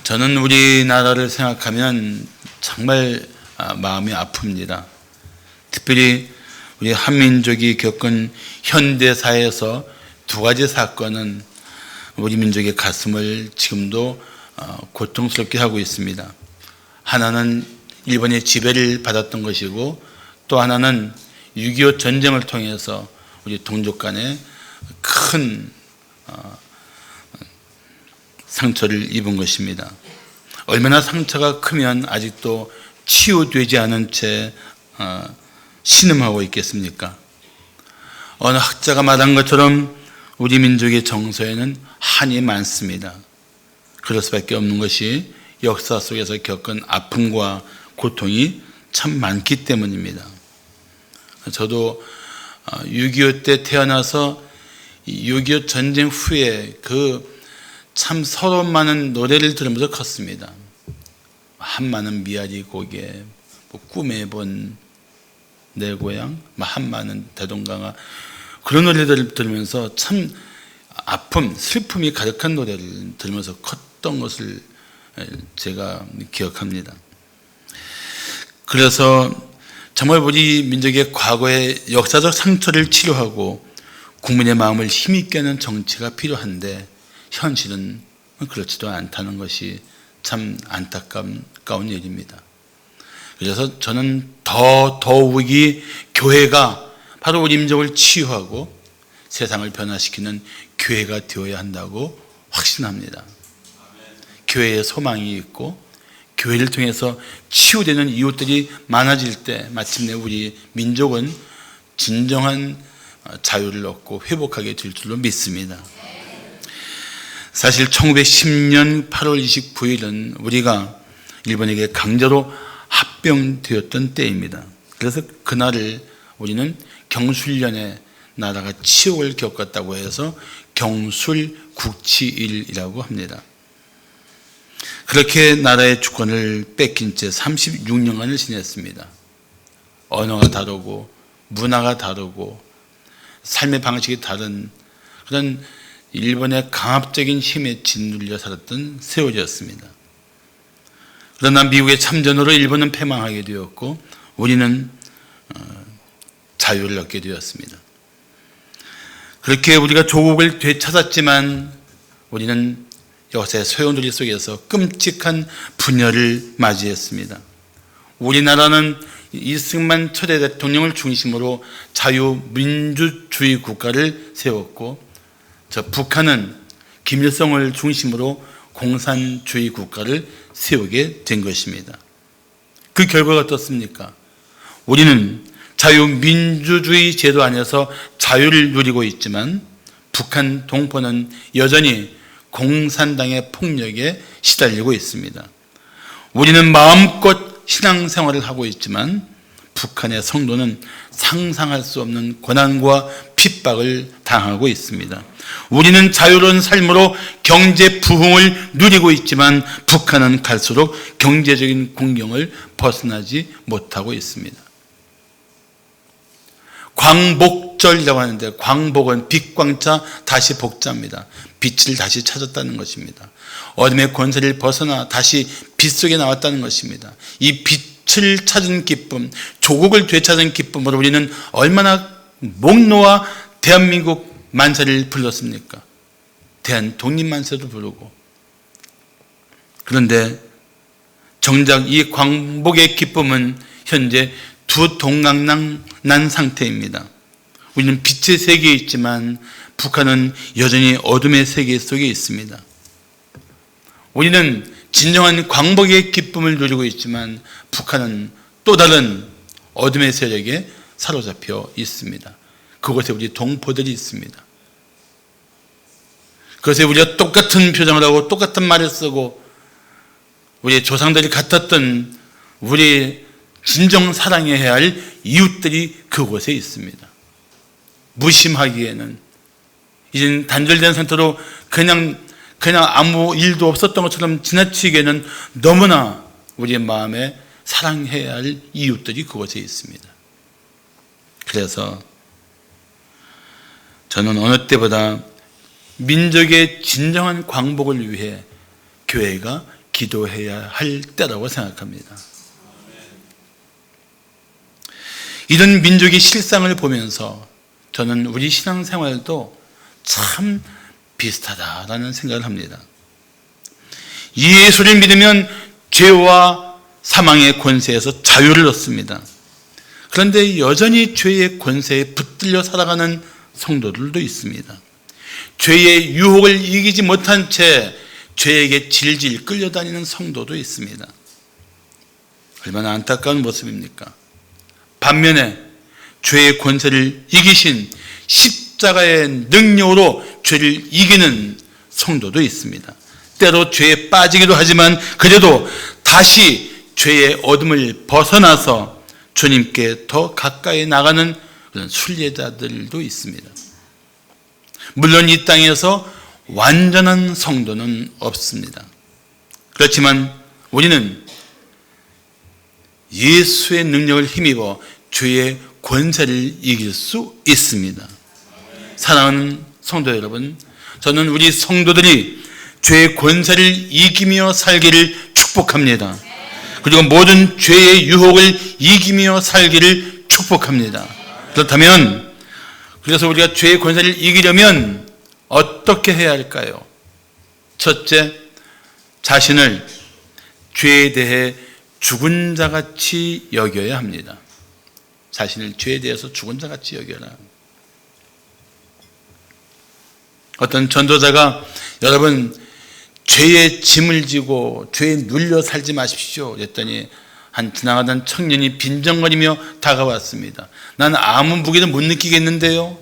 저는 우리나라를 생각하면 정말 마음이 아픕니다. 특별히 우리 한민족이 겪은 현대사에서 두 가지 사건은 우리 민족의 가슴을 지금도 고통스럽게 하고 있습니다. 하나는 일본의 지배를 받았던 것이고, 또 하나는 6.25 전쟁을 통해서 우리 동족 간에 큰 상처를 입은 것입니다. 얼마나 상처가 크면 아직도 치유되지 않은 채 신음하고 있겠습니까? 어느 학자가 말한 것처럼 우리 민족의 정서에는 한이 많습니다. 그럴 수밖에 없는 것이 역사 속에서 겪은 아픔과 고통이 참 많기 때문입니다. 저도 6.25 때 태어나서 6.25 전쟁 후에 참 서러움 많은 노래를 들으면서 컸습니다. 한마는 미아리 고개, 꿈에 본 내 고향, 한마는 대동강아, 그런 노래들을 들으면서 참 아픔, 슬픔이 가득한 노래를 들으면서 컸던 것을 제가 기억합니다. 그래서 정말 우리 민족의 과거의 역사적 상처를 치료하고 국민의 마음을 힘있게 하는 정치가 필요한데, 현실은 그렇지도 않다는 것이 참 안타까운 일입니다. 그래서 저는 더욱이 교회가 바로 우리 민족을 치유하고 세상을 변화시키는 교회가 되어야 한다고 확신합니다. 교회에 소망이 있고 교회를 통해서 치유되는 이웃들이 많아질 때 마침내 우리 민족은 진정한 자유를 얻고 회복하게 될 줄로 믿습니다. 사실 1910년 8월 29일은 우리가 일본에게 강제로 합병되었던 때입니다. 그래서 그날을 우리는 경술련의 나라가 치욕을 겪었다고 해서 경술국치일이라고 합니다. 그렇게 나라의 주권을 뺏긴 채 36년간을 지냈습니다. 언어가 다르고 문화가 다르고 삶의 방식이 다른 그런 일본의 강압적인 힘에 짓눌려 살았던 세월이었습니다. 그러나 미국의 참전으로 일본은 패망하게 되었고 우리는 자유를 얻게 되었습니다. 그렇게 우리가 조국을 되찾았지만 우리는 역사의 소용돌이 속에서 끔찍한 분열을 맞이했습니다. 우리나라는 이승만 초대 대통령을 중심으로 자유민주주의 국가를 세웠고, 북한은 김일성을 중심으로 공산주의 국가를 세우게 된 것입니다. 그 결과가 어떻습니까? 우리는 자유민주주의 제도 안에서 자유를 누리고 있지만 북한 동포는 여전히 공산당의 폭력에 시달리고 있습니다. 우리는 마음껏 신앙생활을 하고 있지만 북한의 성도는 상상할 수 없는 고난과 핍박을 당하고 있습니다. 우리는 자유로운 삶으로 경제 부흥을 누리고 있지만 북한은 갈수록 경제적인 공경을 벗어나지 못하고 있습니다. 광복절이라고 하는데, 광복은 빛광자 다시 복자입니다. 빛을 다시 찾았다는 것입니다. 어둠의 권세를 벗어나 다시 빛 속에 나왔다는 것입니다. 이 빛을 찾은 기쁨, 조국을 되찾은 기쁨으로 우리는 얼마나 목 놓아 대한민국 만세를 불렀습니까? 대한 독립만세도 부르고. 그런데 정작 이 광복의 기쁨은 현재 두 동강난 상태입니다. 우리는 빛의 세계에 있지만 북한은 여전히 어둠의 세계 속에 있습니다. 우리는 진정한 광복의 기쁨을 누리고 있지만 북한은 또 다른 어둠의 세력에 사로잡혀 있습니다. 그곳에 우리 동포들이 있습니다. 그것에 우리가 똑같은 표정을 하고 똑같은 말을 쓰고 우리의 조상들이 같았던 우리 진정 사랑해야 할 이웃들이 그곳에 있습니다. 무심하기에는, 이젠 단절된 상태로 그냥 아무 일도 없었던 것처럼 지나치기에는 너무나 우리의 마음에 사랑해야 할 이웃들이 그곳에 있습니다. 그래서 저는 어느 때보다 민족의 진정한 광복을 위해 교회가 기도해야 할 때라고 생각합니다. 이런 민족의 실상을 보면서 저는 우리 신앙생활도 참 비슷하다라는 생각을 합니다. 예수를 믿으면 죄와 사망의 권세에서 자유를 얻습니다. 그런데 여전히 죄의 권세에 붙들려 살아가는 성도들도 있습니다. 죄의 유혹을 이기지 못한 채 죄에게 질질 끌려다니는 성도도 있습니다. 얼마나 안타까운 모습입니까? 반면에 죄의 권세를 이기신 십자가의 능력으로 죄를 이기는 성도도 있습니다. 때로 죄에 빠지기도 하지만 그래도 다시 죄의 어둠을 벗어나서 주님께 더 가까이 나가는 그런 순례자들도 있습니다. 물론 이 땅에서 완전한 성도는 없습니다. 그렇지만 우리는 예수의 능력을 힘입어 죄의 권세를 이길 수 있습니다. 사랑하는 성도 여러분, 저는 우리 성도들이 죄의 권세를 이기며 살기를 축복합니다. 그리고 모든 죄의 유혹을 이기며 살기를 축복합니다. 그렇다면 그래서 우리가 죄의 권세를 이기려면 어떻게 해야 할까요? 첫째, 자신을 죄에 대해 죽은 자같이 여겨야 합니다. 자신을 죄에 대해서 죽은 자같이 여겨라. 어떤 전도자가 여러분 죄의 짐을 지고 죄에 눌려 살지 마십시오 그랬더니 한 지나가던 청년이 빈정거리며 다가왔습니다. 난 아무 무게도 못 느끼겠는데요.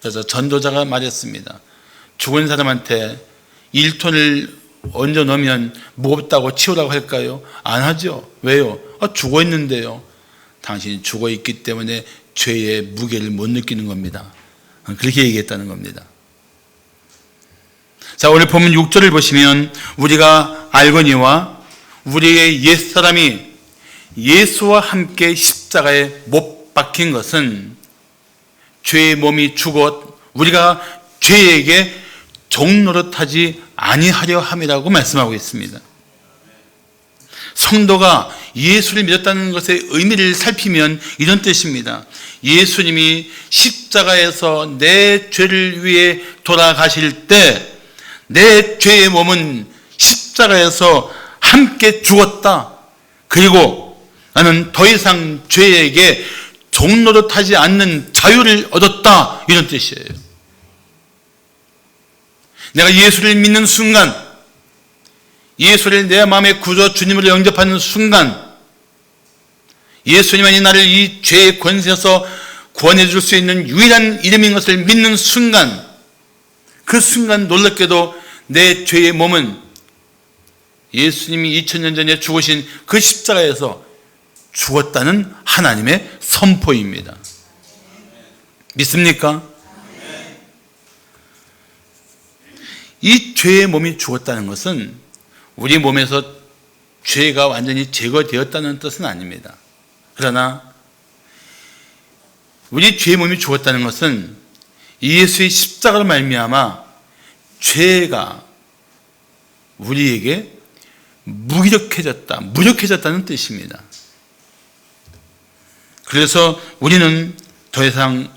그래서 전도자가 말했습니다. 죽은 사람한테 1톤을 얹어 놓으면 무겁다고 치우라고 할까요? 안 하죠. 왜요? 죽어 있는데요. 당신이 죽어 있기 때문에 죄의 무게를 못 느끼는 겁니다. 그렇게 얘기했다는 겁니다. 자, 오늘 본문 6절을 보시면 우리가 알거니와 우리의 옛사람이 예수와 함께 십자가에 못 박힌 것은 죄의 몸이 죽어 우리가 죄에게 종노릇하지 아니하려 함이라고 말씀하고 있습니다. 성도가 예수를 믿었다는 것의 의미를 살피면 이런 뜻입니다. 예수님이 십자가에서 내 죄를 위해 돌아가실 때 내 죄의 몸은 십자가에서 함께 죽었다. 그리고 나는 더 이상 죄에게 종노릇하지 않는 자유를 얻었다. 이런 뜻이에요. 내가 예수를 믿는 순간, 예수를 내 마음의 구주 주님으로 영접하는 순간, 예수님만이 나를 이 죄의 권세에서 구원해 줄 수 있는 유일한 이름인 것을 믿는 순간, 그 순간 놀랍게도 내 죄의 몸은 예수님이 2000년 전에 죽으신 그 십자가에서 죽었다는 하나님의 선포입니다. 믿습니까? 이 죄의 몸이 죽었다는 것은 우리 몸에서 죄가 완전히 제거되었다는 뜻은 아닙니다. 그러나 우리 죄의 몸이 죽었다는 것은 예수의 십자가로 말미암아 죄가 우리에게 무력해졌다는 뜻입니다. 그래서 우리는 더 이상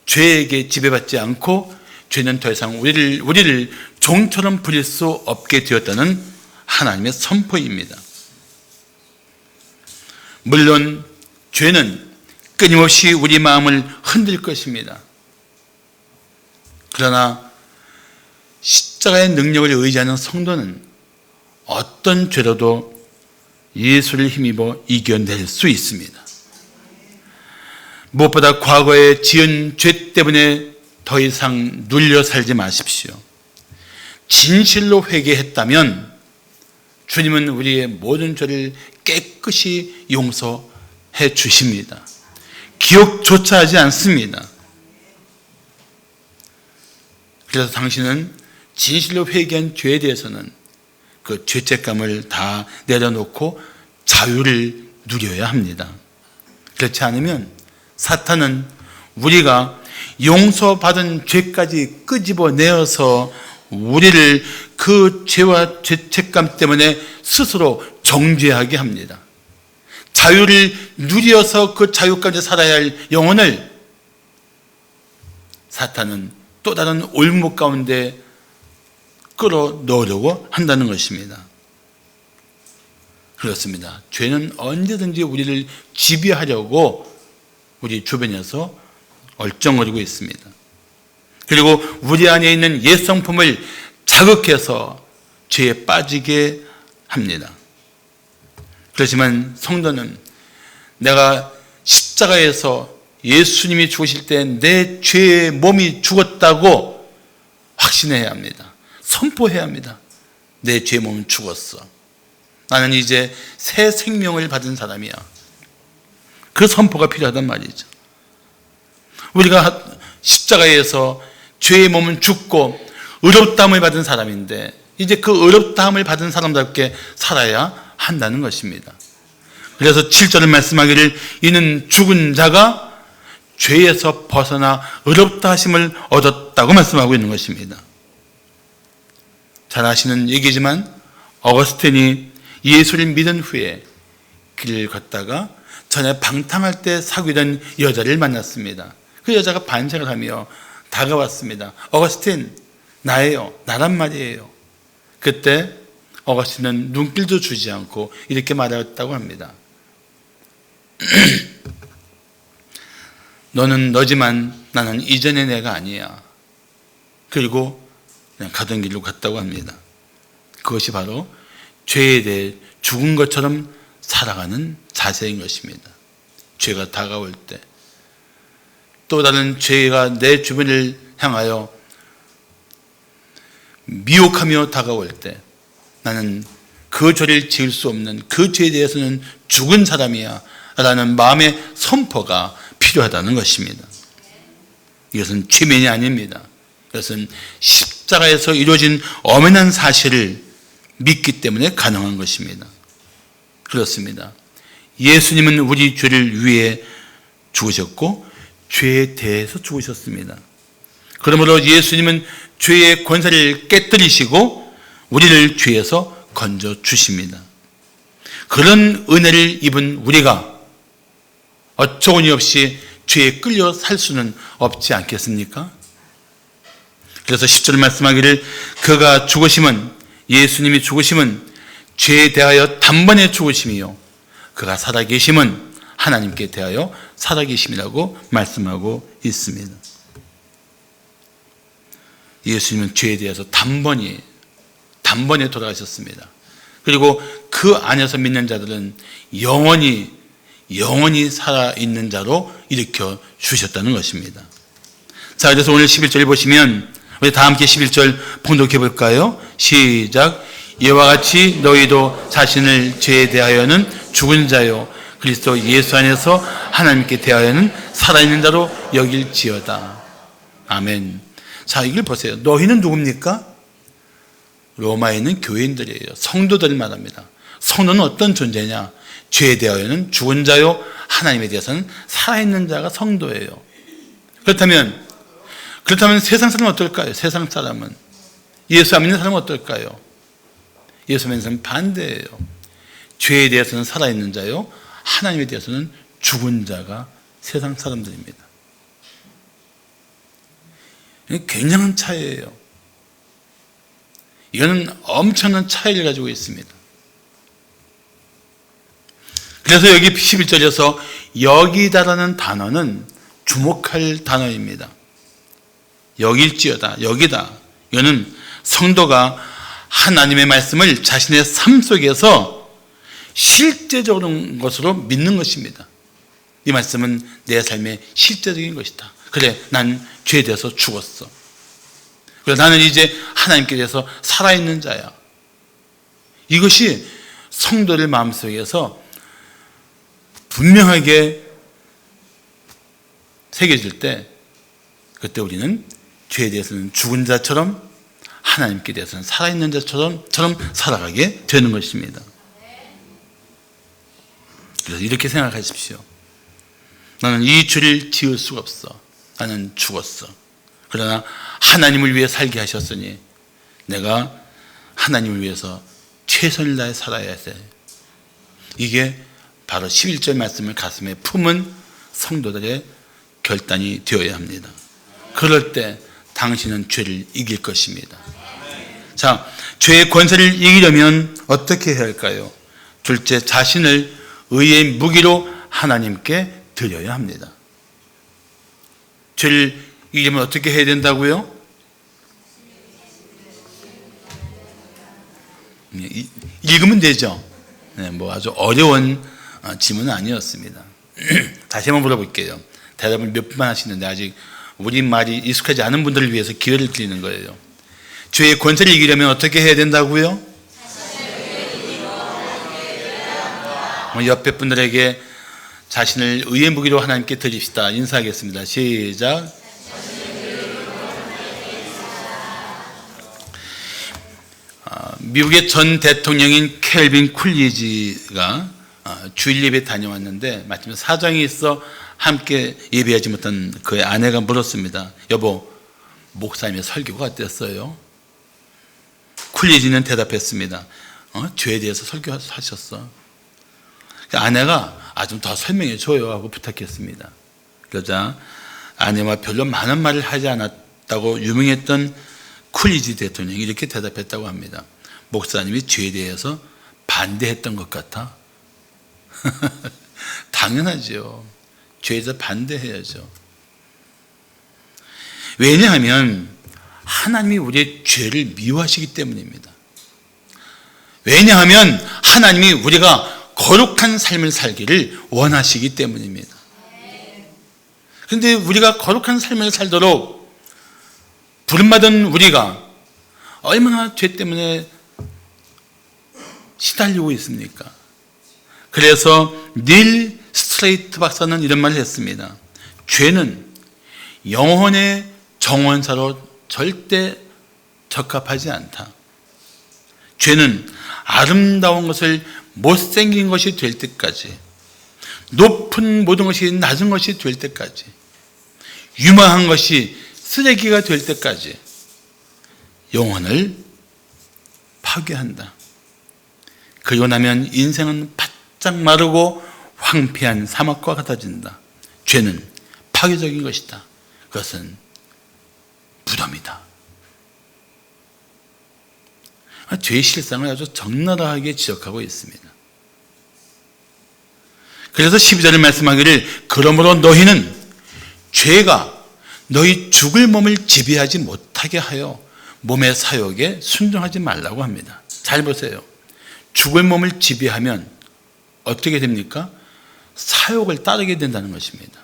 죄에게 지배받지 않고 죄는 더 이상 우리를 종처럼 부릴 수 없게 되었다는 하나님의 선포입니다. 물론 죄는 끊임없이 우리 마음을 흔들 것입니다. 그러나 십자가의 능력을 의지하는 성도는 어떤 죄로도 예수를 힘입어 이겨낼 수 있습니다. 무엇보다 과거에 지은 죄 때문에 더 이상 눌려 살지 마십시오. 진실로 회개했다면 주님은 우리의 모든 죄를 깨끗이 용서해 주십니다. 기억조차 하지 않습니다. 그래서 당신은 진실로 회개한 죄에 대해서는 그 죄책감을 다 내려놓고 자유를 누려야 합니다. 그렇지 않으면 사탄은 우리가 용서받은 죄까지 끄집어내어서 우리를 그 죄와 죄책감 때문에 스스로 정죄하게 합니다. 자유를 누려서 그 자유 가운데 살아야 할 영혼을 사탄은 또 다른 올무 가운데 끌어넣으려고 한다는 것입니다. 그렇습니다. 죄는 언제든지 우리를 지배하려고 우리 주변에서 얼쩡거리고 있습니다. 그리고 우리 안에 있는 옛 성품을 자극해서 죄에 빠지게 합니다. 그렇지만 성도는 내가 십자가에서 예수님이 죽으실 때 내 죄의 몸이 죽었다고 확신해야 합니다. 선포해야 합니다. 내 죄의 몸은 죽었어. 나는 이제 새 생명을 받은 사람이야. 그 선포가 필요하단 말이죠. 우리가 십자가에서 죄의 몸은 죽고 의롭다함을 받은 사람인데 이제 그 의롭다함을 받은 사람답게 살아야 한다는 것입니다. 그래서 7절을 말씀하기를 이는 죽은 자가 죄에서 벗어나 의롭다 하심을 얻었다고 말씀하고 있는 것입니다. 잘 아시는 얘기지만 어거스틴이 예수를 믿은 후에 길을 걷다가 전에 방탕할 때 사귀던 여자를 만났습니다. 그 여자가 반색을 하며 다가왔습니다. 어거스틴, 나예요. 나란 말이에요. 그때 어거스틴은 눈길도 주지 않고 이렇게 말하였다고 합니다. 너는 너지만 나는 이전의 내가 아니야. 그리고 그냥 가던 길로 갔다고 합니다. 그것이 바로 죄에 대해 죽은 것처럼 살아가는 자세인 것입니다. 죄가 다가올 때, 또 다른 죄가 내 주변을 향하여 미혹하며 다가올 때 나는 그 죄를 지을 수 없는 그 죄에 대해서는 죽은 사람이야 라는 마음의 선포가 필요하다는 것입니다. 이것은 최면이 아닙니다. 이것은 십자가에서 이루어진 엄연한 사실을 믿기 때문에 가능한 것입니다. 그렇습니다. 예수님은 우리 죄를 위해 죽으셨고 죄에 대해서 죽으셨습니다. 그러므로 예수님은 죄의 권세를 깨뜨리시고 우리를 죄에서 건져 주십니다. 그런 은혜를 입은 우리가 어처구니 없이 죄에 끌려 살 수는 없지 않겠습니까? 그래서 10절 말씀하기를 그가 죽으심은 예수님이 죽으심은 죄에 대하여 단번에 죽으심이요 그가 살아계심은 하나님께 대하여 살아계심이라고 말씀하고 있습니다. 예수님은 죄에 대해서 단번에 돌아가셨습니다. 그리고 그 안에서 믿는 자들은 영원히 살아있는 자로 일으켜 주셨다는 것입니다. 자, 그래서 오늘 11절 보시면 우리 다 함께 11절 봉독해 볼까요? 시작. 이와 같이 너희도 자신을 죄에 대하여는 죽은 자요 그리스도 예수 안에서 하나님께 대하여는 살아있는 자로 여길지어다. 아멘. 자, 이걸 보세요. 너희는 누굽니까? 로마에 있는 교인들이에요. 성도들 말합니다. 성도는 어떤 존재냐? 죄에 대하여는 죽은 자요 하나님에 대해서는 살아있는 자가 성도예요. 그렇다면 세상 사람은 어떨까요? 세상 사람은 예수 안 믿는 사람은 어떨까요? 예수 믿는 사람은 반대예요. 죄에 대해서는 살아있는 자요 하나님에 대해서는 죽은 자가 세상 사람들입니다. 굉장한 차이예요. 이거는 엄청난 차이를 가지고 있습니다. 그래서 여기 11절에서 여기다라는 단어는 주목할 단어입니다. 여길지어다, 여기다. 이거는 성도가 하나님의 말씀을 자신의 삶 속에서 실제적인 것으로 믿는 것입니다. 이 말씀은 내 삶의 실제적인 것이다. 그래, 난 죄에 대해서 죽었어. 그래, 나는 이제 하나님께 대해서 살아있는 자야. 이것이 성도들 마음속에서 분명하게 새겨질 때 그때 우리는 죄에 대해서는 죽은 자처럼 하나님께 대해서는 살아있는 자처럼 살아가게 되는 것입니다. 그래서 이렇게 생각하십시오. 나는 이 죄를 지을 수가 없어. 나는 죽었어. 그러나 하나님을 위해 살게 하셨으니 내가 하나님을 위해서 최선을 다해 살아야 돼. 이게 바로 11절 말씀을 가슴에 품은 성도들의 결단이 되어야 합니다. 그럴 때 당신은 죄를 이길 것입니다. 자, 죄의 권세를 이기려면 어떻게 해야 할까요? 둘째, 자신을 의의 무기로 하나님께 드려야 합니다. 죄를 이기려면 어떻게 해야 된다고요? 읽으면 되죠. 뭐 아주 어려운 질문은 아니었습니다. 다시 한번 물어볼게요. 대답을 몇 번 하시는데 아직 우리말이 익숙하지 않은 분들을 위해서 기회를 드리는 거예요. 죄의 권세를 이기려면 어떻게 해야 된다고요? 옆에 분들에게 자신을 의의 무기로 하나님께 드립시다. 인사하겠습니다. 시작. 미국의 전 대통령인 켈빈 쿨리지가 주일 예배 다녀왔는데 마침 사정이 있어 함께 예배하지 못한 그의 아내가 물었습니다. 여보, 목사님의 설교가 어땠어요? 쿨리지는 대답했습니다. 죄에 대해서 설교하셨어. 아내가 좀 더 설명해 줘요 하고 부탁했습니다. 그러자 아내와 별로 많은 말을 하지 않았다고 유명했던 쿨리지 대통령이 이렇게 대답했다고 합니다. 목사님이 죄에 대해서 반대했던 것 같아. 당연하죠. 죄에 대해서 반대해야죠. 왜냐하면 하나님이 우리의 죄를 미워하시기 때문입니다. 왜냐하면 하나님이 우리가 거룩한 삶을 살기를 원하시기 때문입니다. 그런데 우리가 거룩한 삶을 살도록 부름받은 우리가 얼마나 죄 때문에 시달리고 있습니까? 그래서 닐 스트레이트 박사는 이런 말을 했습니다. 죄는 영혼의 정원사로 절대 적합하지 않다. 죄는 아름다운 것을 못생긴 것이 될 때까지, 높은 모든 것이 낮은 것이 될 때까지, 유망한 것이 쓰레기가 될 때까지 영혼을 파괴한다. 그리고 나면 인생은 바짝 마르고 황폐한 사막과 같아진다. 죄는 파괴적인 것이다. 그것은 무덤이다. 죄의 실상을 아주 적나라하게 지적하고 있습니다. 그래서 12절을 말씀하기를 그러므로 너희는 죄가 너희 죽을 몸을 지배하지 못하게 하여 몸의 사욕에 순종하지 말라고 합니다. 잘 보세요. 죽을 몸을 지배하면 어떻게 됩니까? 사욕을 따르게 된다는 것입니다.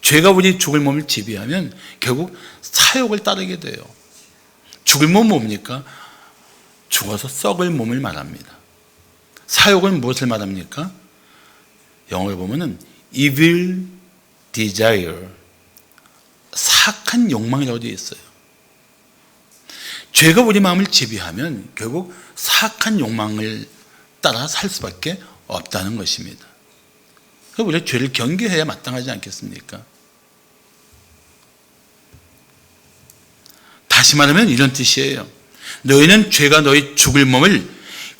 죄가 우리 죽을 몸을 지배하면 결국 사욕을 따르게 돼요. 죽을 몸은 뭡니까? 죽어서 썩을 몸을 말합니다. 사욕은 무엇을 말합니까? 영어를 보면은 evil desire, 사악한 욕망이라고 되어 있어요. 죄가 우리 마음을 지배하면 결국 사악한 욕망을 따라 살 수밖에 없다는 것입니다. 그래서 우리가 죄를 경계해야 마땅하지 않겠습니까? 다시 말하면 이런 뜻이에요. 너희는 죄가 너희 죽을 몸을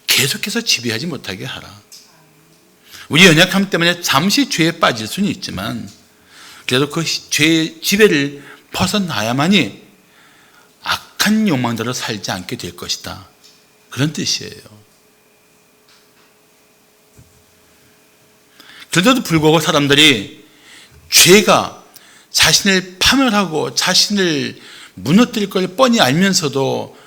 계속해서 지배하지 못하게 하라. 우리 연약함 때문에 잠시 죄에 빠질 수는 있지만 그래도 그 죄의 지배를 벗어나야만이 악한 욕망대로 살지 않게 될 것이다. 그런 뜻이에요. 그런데도 불구하고 사람들이 죄가 자신을 파멸하고 자신을 무너뜨릴 걸 뻔히 알면서도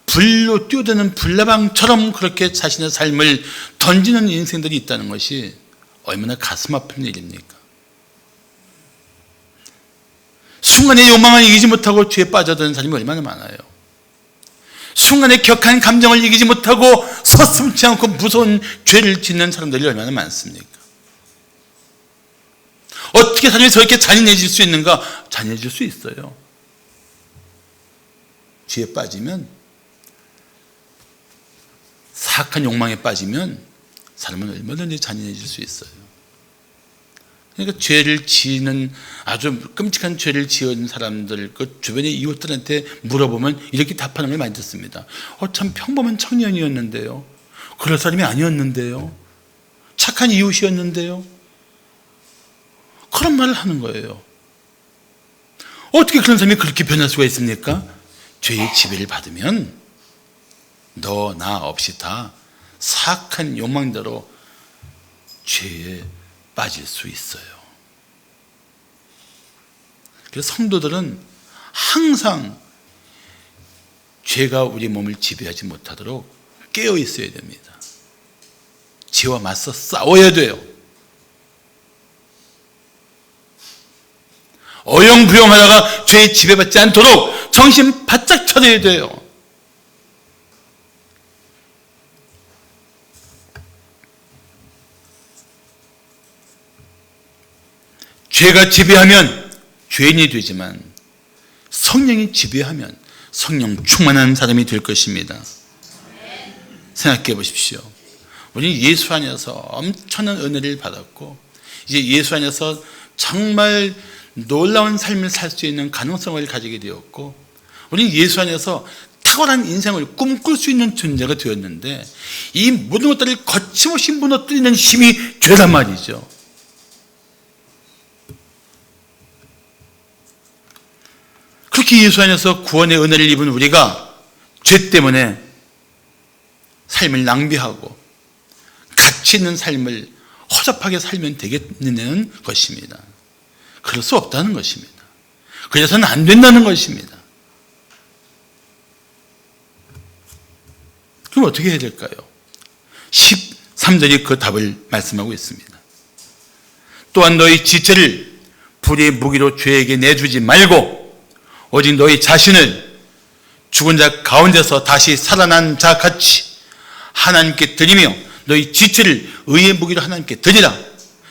불로 뛰어드는 불나방처럼 그렇게 자신의 삶을 던지는 인생들이 있다는 것이 얼마나 가슴 아픈 일입니까? 순간의 욕망을 이기지 못하고 죄에 빠져드는 사람이 얼마나 많아요. 순간의 격한 감정을 이기지 못하고 서슴지 않고 무서운 죄를 짓는 사람들이 얼마나 많습니까? 어떻게 사람이 저렇게 잔인해질 수 있는가? 잔인해질 수 있어요. 죄에 빠지면, 사악한 욕망에 빠지면 사람은 얼마든지 잔인해질 수 있어요. 그러니까 죄를 지는 아주 끔찍한 죄를 지은 사람들 그 주변의 이웃들한테 물어보면 이렇게 답하는 걸 많이 듣습니다. 참 평범한 청년이었는데요, 그럴 사람이 아니었는데요, 착한 이웃이었는데요, 그런 말을 하는 거예요. 어떻게 그런 사람이 그렇게 변할 수가 있습니까? 죄의 지배를 받으면 너 나 없이 다 사악한 욕망대로 죄에 빠질 수 있어요. 그래서 성도들은 항상 죄가 우리 몸을 지배하지 못하도록 깨어 있어야 됩니다. 죄와 맞서 싸워야 돼요. 어영부영하다가 죄에 지배받지 않도록 정신 바짝 차려야 돼요. 죄가 지배하면 죄인이 되지만 성령이 지배하면 성령 충만한 사람이 될 것입니다. 생각해 보십시오. 우리는 예수 안에서 엄청난 은혜를 받았고 이제 예수 안에서 정말 놀라운 삶을 살 수 있는 가능성을 가지게 되었고 우리는 예수 안에서 탁월한 인생을 꿈꿀 수 있는 존재가 되었는데 이 모든 것들을 거침없이 무너뜨리는 힘이 죄란 말이죠. 그렇게 예수 안에서 구원의 은혜를 입은 우리가 죄 때문에 삶을 낭비하고 가치 있는 삶을 허접하게 살면 되겠느냐는 것입니다. 그럴 수 없다는 것입니다. 그래서는 안 된다는 것입니다. 그럼 어떻게 해야 될까요? 13절이 그 답을 말씀하고 있습니다. 또한 너희 지체를 불의의 무기로 죄에게 내주지 말고 오직 너희 자신을 죽은 자 가운데서 다시 살아난 자 같이 하나님께 드리며 너희 지체를 의의 무기로 하나님께 드리라.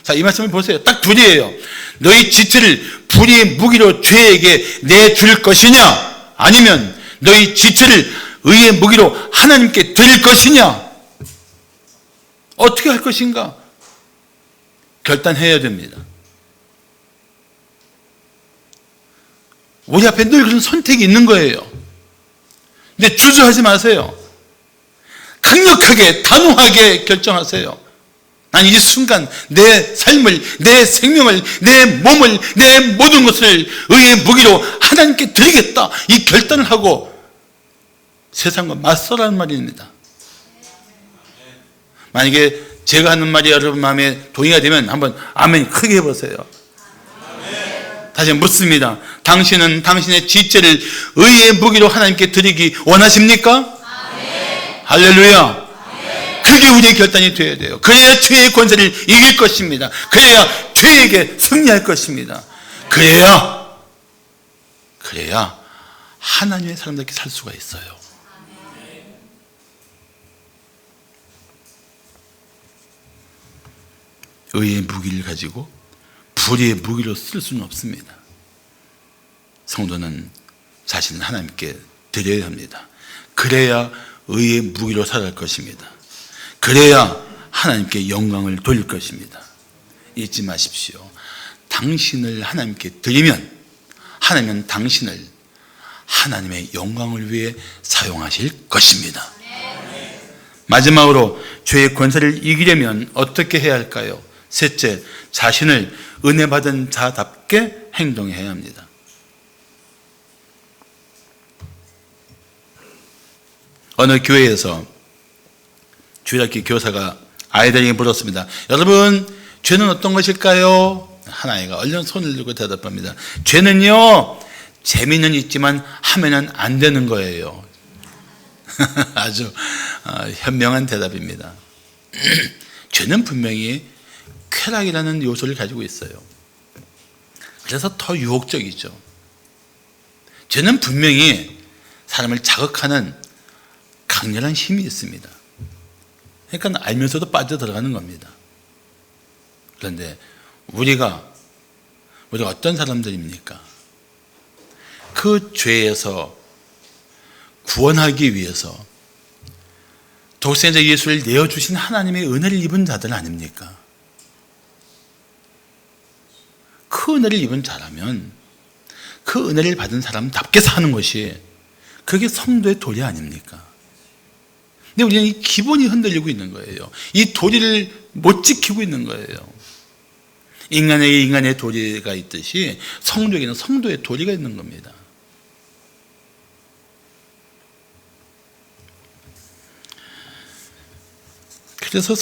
자, 이 말씀을 보세요. 딱 둘이에요. 너희 지체를 불의의 무기로 죄에게 내줄 것이냐 아니면 너희 지체를 의의 무기로 하나님께 드릴 것이냐, 어떻게 할 것인가 결단해야 됩니다. 우리 앞에 늘 그런 선택이 있는 거예요. 근데 주저하지 마세요. 강력하게 단호하게 결정하세요. 난 이 순간 내 삶을, 내 생명을, 내 몸을, 내 모든 것을 의의 무기로 하나님께 드리겠다, 이 결단을 하고 세상과 맞서라는 말입니다. 만약에 제가 하는 말이 여러분 마음에 동의가 되면 한번 아멘 크게 해보세요. 다시 묻습니다. 당신은 당신의 지체를 의의 무기로 하나님께 드리기 원하십니까? 할렐루야. 그게 우리의 결단이 되어야 돼요. 그래야 죄의 권세를 이길 것입니다. 그래야 죄에게 승리할 것입니다. 그래야 하나님의 사람답게 살 수가 있어요. 의의 무기를 가지고 불의의 무기로 쓸 수는 없습니다. 성도는 자신을 하나님께 드려야 합니다. 그래야 의의 무기로 살아갈 것입니다. 그래야 하나님께 영광을 돌릴 것입니다. 잊지 마십시오. 당신을 하나님께 드리면 하나님은 당신을 하나님의 영광을 위해 사용하실 것입니다. 마지막으로 죄의 권세를 이기려면 어떻게 해야 할까요? 셋째, 자신을 은혜 받은 자답게 행동해야 합니다. 어느 교회에서 주일학교 교사가 아이들에게 물었습니다. 여러분, 죄는 어떤 것일까요? 한 아이가 얼른 손을 들고 대답합니다. 죄는요, 재미는 있지만 하면은 안 되는 거예요. 아주 현명한 대답입니다. 죄는 분명히 쾌락이라는 요소를 가지고 있어요. 그래서 더 유혹적이죠. 죄는 분명히 사람을 자극하는 강렬한 힘이 있습니다. 그러니까 알면서도 빠져들어가는 겁니다. 그런데 우리가 어떤 사람들입니까? 그 죄에서 구원하기 위해서 독생자 예수를 내어주신 하나님의 은혜를 입은 자들 아닙니까? 그 은혜를 입은 자라면 그 은혜를 받은 사람답게 사는 것이 그게 성도의 도리 아닙니까? 근데 우리는 이 기본이 흔들리고 있는 거예요. 이 도리를 못 지키고 있는 거예요. 인간에게 인간의 도리가 있듯이 성도에게는 성도의 도리가 있는 겁니다. 그래서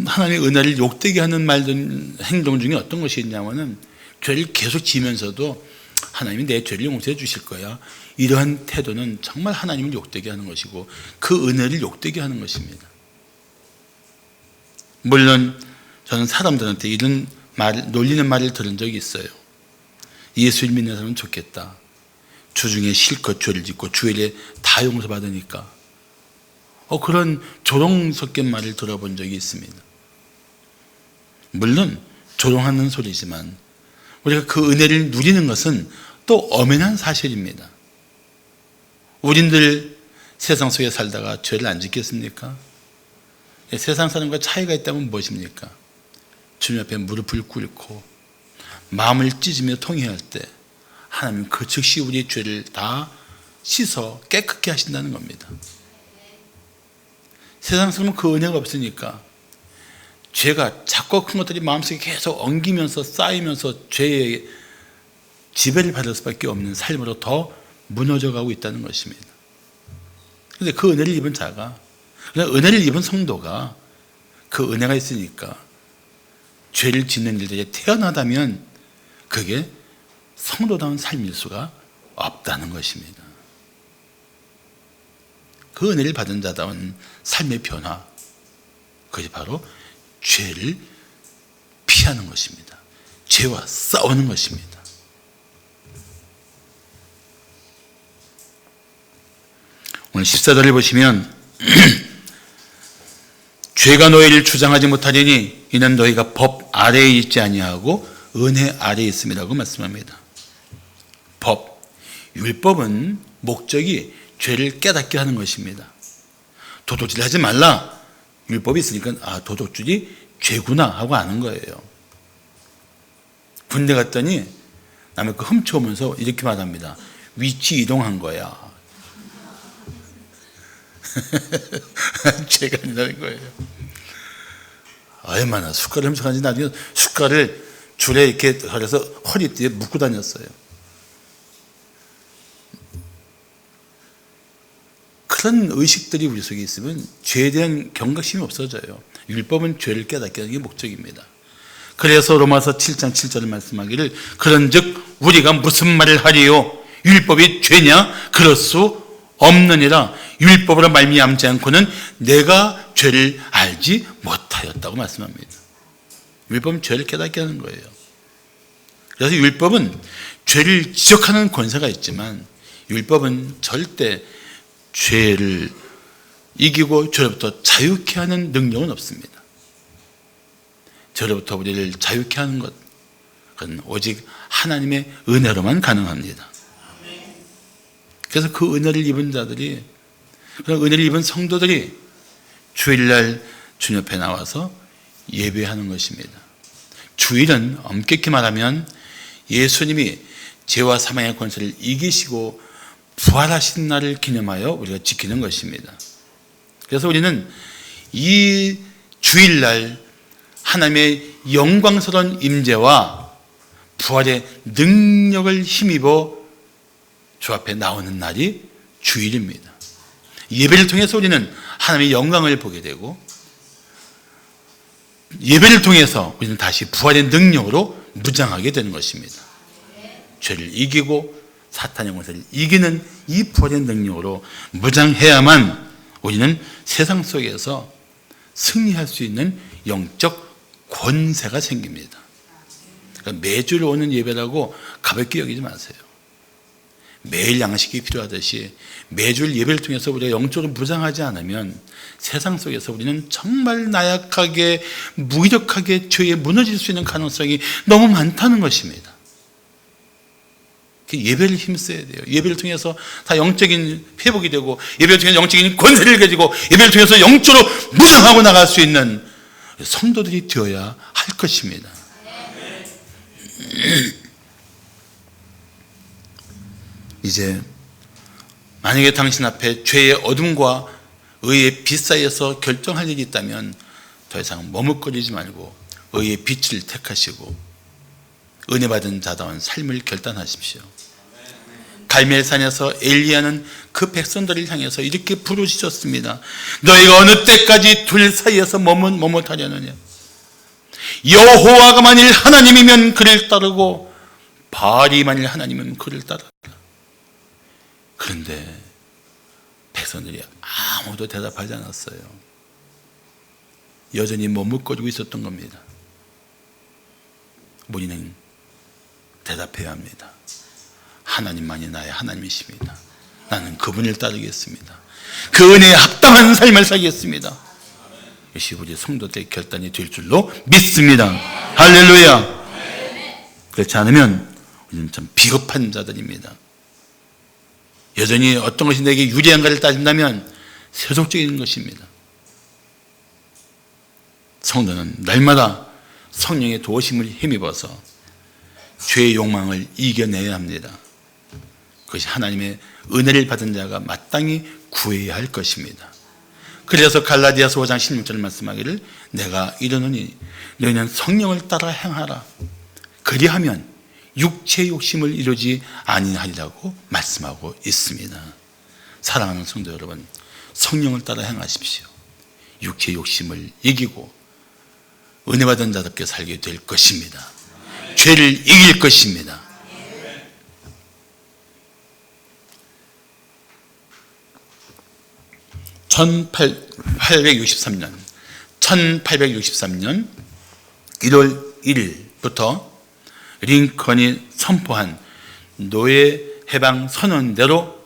하나님의 은혜를 욕되게 하는 말들, 행동 중에 어떤 것이 있냐면은 죄를 계속 지면서도 하나님이 내 죄를 용서해 주실 거야, 이러한 태도는 정말 하나님을 욕되게 하는 것이고 그 은혜를 욕되게 하는 것입니다. 물론 저는 사람들한테 이런 말, 놀리는 말을 들은 적이 있어요. 예수를 믿는 사람은 좋겠다, 주중에 실컷 죄를 짓고 주일에 다 용서받으니까. 그런 조롱 섞인 말을 들어본 적이 있습니다. 물론 조롱하는 소리지만 우리가 그 은혜를 누리는 것은 또 엄연한 사실입니다. 우린들 세상 속에 살다가 죄를 안 짓겠습니까? 세상 사람과 차이가 있다면 무엇입니까? 주님 앞에 무릎을 꿇고 마음을 찢으며 통회할 때 하나님 그 즉시 우리의 죄를 다 씻어 깨끗게 하신다는 겁니다. 세상 사람은 그 은혜가 없으니까 죄가 작고 큰 것들이 마음속에 계속 엉기면서 쌓이면서 죄의 지배를 받을 수밖에 없는 삶으로 더 무너져 가고 있다는 것입니다. 그런데 그 은혜를 입은 자가, 은혜를 입은 성도가 그 은혜가 있으니까 죄를 짓는 일들에 태어나다면 그게 성도다운 삶일 수가 없다는 것입니다. 그 은혜를 받은 자다운 삶의 변화, 그것이 바로 죄를 피하는 것입니다. 죄와 싸우는 것입니다. 오늘 14절을 보시면 죄가 너희를 주장하지 못하리니 이는 너희가 법 아래에 있지 아니하고 은혜 아래에 있음이라고 말씀합니다. 법, 율법은 목적이 죄를 깨닫게 하는 것입니다. 도둑질 하지 말라, 율법이 있으니까 도둑질이 죄구나 하고 아는 거예요. 군대 갔더니 남의 거 훔쳐오면서 이렇게 말합니다. 위치 이동한 거야. 죄가 아니라는 거예요. 얼마나 숟갈을 훔쳐가는지 나중에 숟갈을 줄에 이렇게 걸어서 허리띠에 묶고 다녔어요. 그런 의식들이 우리 속에 있으면 죄에 대한 경각심이 없어져요. 율법은 죄를 깨닫게 하는 게 목적입니다. 그래서 로마서 7장 7절을 말씀하기를 그런즉 우리가 무슨 말을 하리요? 율법이 죄냐? 그럴 수 없느니라. 율법으로 말미암지 않고는 내가 죄를 알지 못하였다고 말씀합니다. 율법은 죄를 깨닫게 하는 거예요. 그래서 율법은 죄를 지적하는 권세가 있지만 율법은 절대 죄를 이기고 죄로부터 자유케 하는 능력은 없습니다. 죄로부터 우리를 자유케 하는 것, 그건 오직 하나님의 은혜로만 가능합니다. 그래서 그 은혜를 입은 자들이, 그런 은혜를 입은 성도들이 주일날 주님 앞에 나와서 예배하는 것입니다. 주일은 엄격히 말하면 예수님이 죄와 사망의 권세를 이기시고 부활하신 날을 기념하여 우리가 지키는 것입니다. 그래서 우리는 이 주일날 하나님의 영광스러운 임재와 부활의 능력을 힘입어 주 앞에 나오는 날이 주일입니다. 예배를 통해서 우리는 하나님의 영광을 보게 되고, 예배를 통해서 우리는 다시 부활의 능력으로 무장하게 되는 것입니다. 죄를 이기고 사탄의 권세를 이기는 이 부활의 능력으로 무장해야만 우리는 세상 속에서 승리할 수 있는 영적 권세가 생깁니다. 그러니까 매주일 오는 예배라고 가볍게 여기지 마세요. 매일 양식이 필요하듯이 매주일 예배를 통해서 우리가 영적으로 무장하지 않으면 세상 속에서 우리는 정말 나약하게 무기력하게 죄에 무너질 수 있는 가능성이 너무 많다는 것입니다. 예배를 힘써야 돼요. 예배를 통해서 다 영적인 회복이 되고, 예배를 통해서 영적인 권세를 가지고, 예배를 통해서 영적으로 무장하고 나갈 수 있는 성도들이 되어야 할 것입니다. 이제 만약에 당신 앞에 죄의 어둠과 의의 빛 사이에서 결정할 일이 있다면 더 이상 머뭇거리지 말고 의의 빛을 택하시고 은혜 받은 자다운 삶을 결단하십시오. 갈멜산에서 엘리야는 그 백성들을 향해서 이렇게 부르짖었습니다. 너희가 어느 때까지 둘 사이에서 머뭇하려느냐. 여호와가 만일 하나님이면 그를 따르고 바알이 만일 하나님이면 그를 따르라. 그런데 백성들이 아무도 대답하지 않았어요. 여전히 머뭇거리고 있었던 겁니다. 우리는 대답해야 합니다. 하나님만이 나의 하나님이십니다. 나는 그분을 따르겠습니다. 그 은혜에 합당한 삶을 살겠습니다. 이것이 우리 성도들의 결단이 될 줄로 믿습니다. 할렐루야. 그렇지 않으면 우리는 참 비겁한 자들입니다. 여전히 어떤 것이 내게 유리한가를 따진다면 세속적인 것입니다. 성도는 날마다 성령의 도우심을 힘입어서 죄의 욕망을 이겨내야 합니다. 그것이 하나님의 은혜를 받은 자가 마땅히 구해야 할 것입니다. 그래서 갈라디아서 5장 16절 말씀하기를 내가 이르노니 너희는 성령을 따라 행하라. 그리하면 육체의 욕심을 이루지 아니하리라고 말씀하고 있습니다. 사랑하는 성도 여러분, 성령을 따라 행하십시오. 육체의 욕심을 이기고 은혜 받은 자답게 살게 될 것입니다. 죄를 이길 것입니다. (1863년) 1월 1일부터 링컨이 선포한 노예 해방 선언대로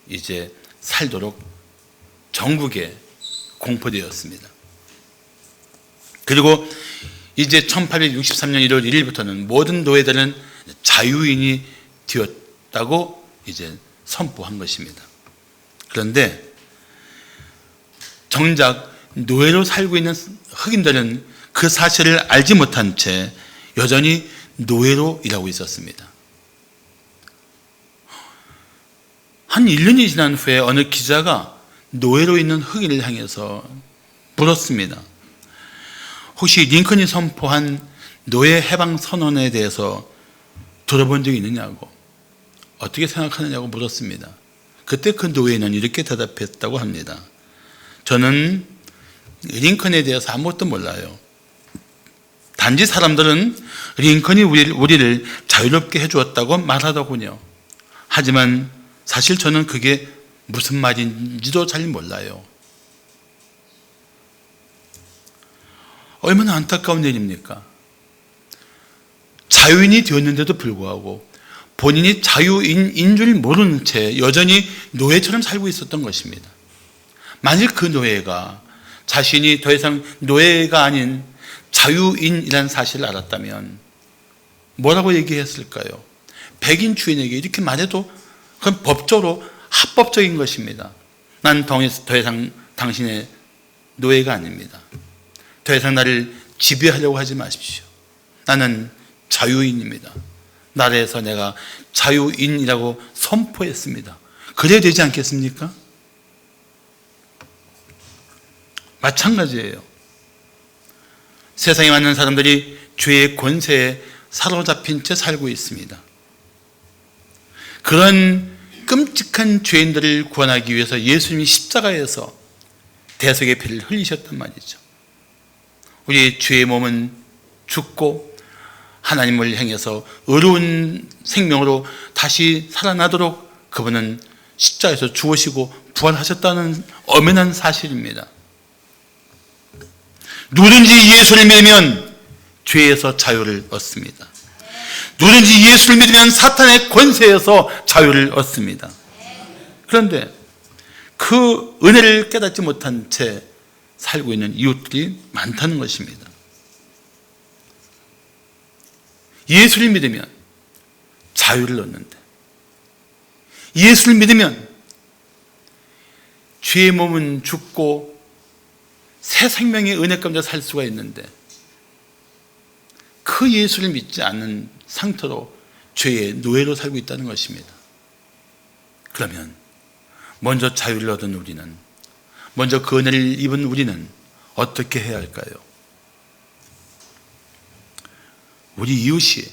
이제 살도록 전국에 공포되었습니다. 그리고 이제 1863년 1월 1일부터는 모든 노예들은 자유인이 되었다고 이제 선포한 것입니다. 그런데 정작 노예로 살고 있는 흑인들은 그 사실을 알지 못한 채 여전히 노예로 일하고 있었습니다. 한 1년이 지난 후에 어느 기자가 노예로 있는 흑인을 향해서 물었습니다. 혹시 링컨이 선포한 노예 해방 선언에 대해서 들어본 적이 있느냐고, 어떻게 생각하느냐고 물었습니다. 그때 그 노예는 이렇게 대답했다고 합니다. 저는 링컨에 대해서 아무것도 몰라요. 단지 사람들은 링컨이 우리를 자유롭게 해주었다고 말하더군요. 하지만 사실 저는 그게 무슨 말인지도 잘 몰라요. 얼마나 안타까운 일입니까? 자유인이 되었는데도 불구하고 본인이 자유인인 줄 모르는 채 여전히 노예처럼 살고 있었던 것입니다. 만일 그 노예가 자신이 더 이상 노예가 아닌 자유인이라는 사실을 알았다면 뭐라고 얘기했을까요? 백인 주인에게 이렇게 말해도 그건 법적으로 합법적인 것입니다. 난 더 이상 당신의 노예가 아닙니다. 더 이상 나를 지배하려고 하지 마십시오. 나는 자유인입니다. 나라에서 내가 자유인이라고 선포했습니다. 그래야 되지 않겠습니까? 마찬가지예요. 세상에 많은 사람들이 죄의 권세에 사로잡힌 채 살고 있습니다. 그런 끔찍한 죄인들을 구원하기 위해서 예수님이 십자가에서 대속의 피를 흘리셨단 말이죠. 우리의 죄의 몸은 죽고 하나님을 향해서 의로운 생명으로 다시 살아나도록 그분은 십자가에서 죽으시고 부활하셨다는 엄연한 사실입니다. 누구든지 예수를 믿으면 죄에서 자유를 얻습니다. 누구든지 예수를 믿으면 사탄의 권세에서 자유를 얻습니다. 그런데 그 은혜를 깨닫지 못한 채 살고 있는 이웃들이 많다는 것입니다. 예수를 믿으면 자유를 얻는데, 예수를 믿으면 죄의 몸은 죽고 새 생명의 은혜 가운데 살 수가 있는데, 그 예수를 믿지 않는 상태로 죄의 노예로 살고 있다는 것입니다. 그러면 먼저 자유를 얻은 우리는, 먼저 그 은혜를 입은 우리는 어떻게 해야 할까요? 우리 이웃이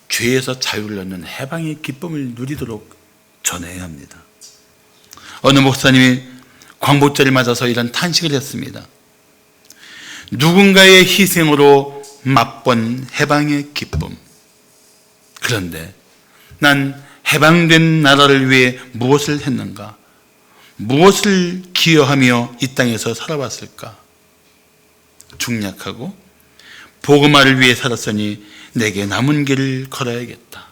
죄에서 자유를 얻는 해방의 기쁨을 누리도록 전해야 합니다. 어느 목사님이 광복절을 맞아서 이런 탄식을 했습니다. 누군가의 희생으로 맛본 해방의 기쁨. 그런데 난 해방된 나라를 위해 무엇을 했는가? 무엇을 기여하며 이 땅에서 살아왔을까? 중략하고 복음화를 위해 살았으니 내게 남은 길을 걸어야겠다.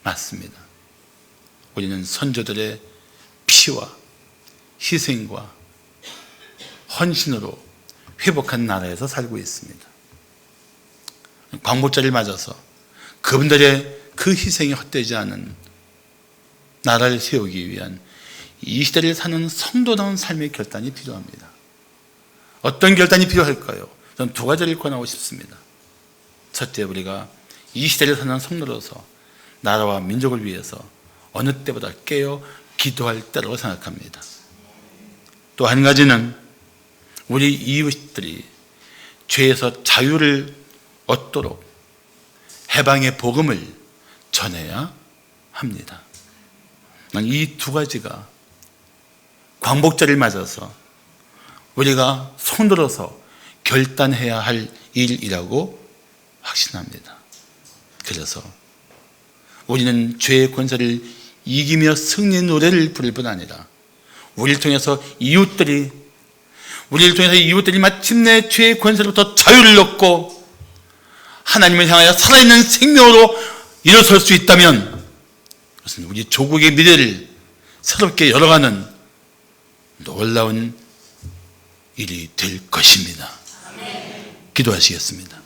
맞습니다. 우리는 선조들의 피와 희생과 헌신으로 회복한 나라에서 살고 있습니다. 광복절을 맞아서 그분들의 그 희생이 헛되지 않은 나라를 세우기 위한 이 시대를 사는 성도다운 삶의 결단이 필요합니다. 어떤 결단이 필요할까요? 저는 두 가지를 권하고 싶습니다. 첫째, 우리가 이 시대를 사는 성도로서 나라와 민족을 위해서 어느 때보다 깨어 기도할 때라고 생각합니다. 또 한 가지는 우리 이웃들이 죄에서 자유를 얻도록 해방의 복음을 전해야 합니다. 이 두 가지가 광복절을 맞아서 우리가 손들어서 결단해야 할 일이라고 확신합니다. 그래서 우리는 죄의 권세를 이기며 승리의 노래를 부를 뿐 아니라 우리를 통해서 이웃들이 마침내 죄의 권세로부터 자유를 얻고 하나님을 향하여 살아있는 생명으로 일어설 수 있다면 그것은 우리 조국의 미래를 새롭게 열어가는 놀라운 일이 될 것입니다. 기도하시겠습니다.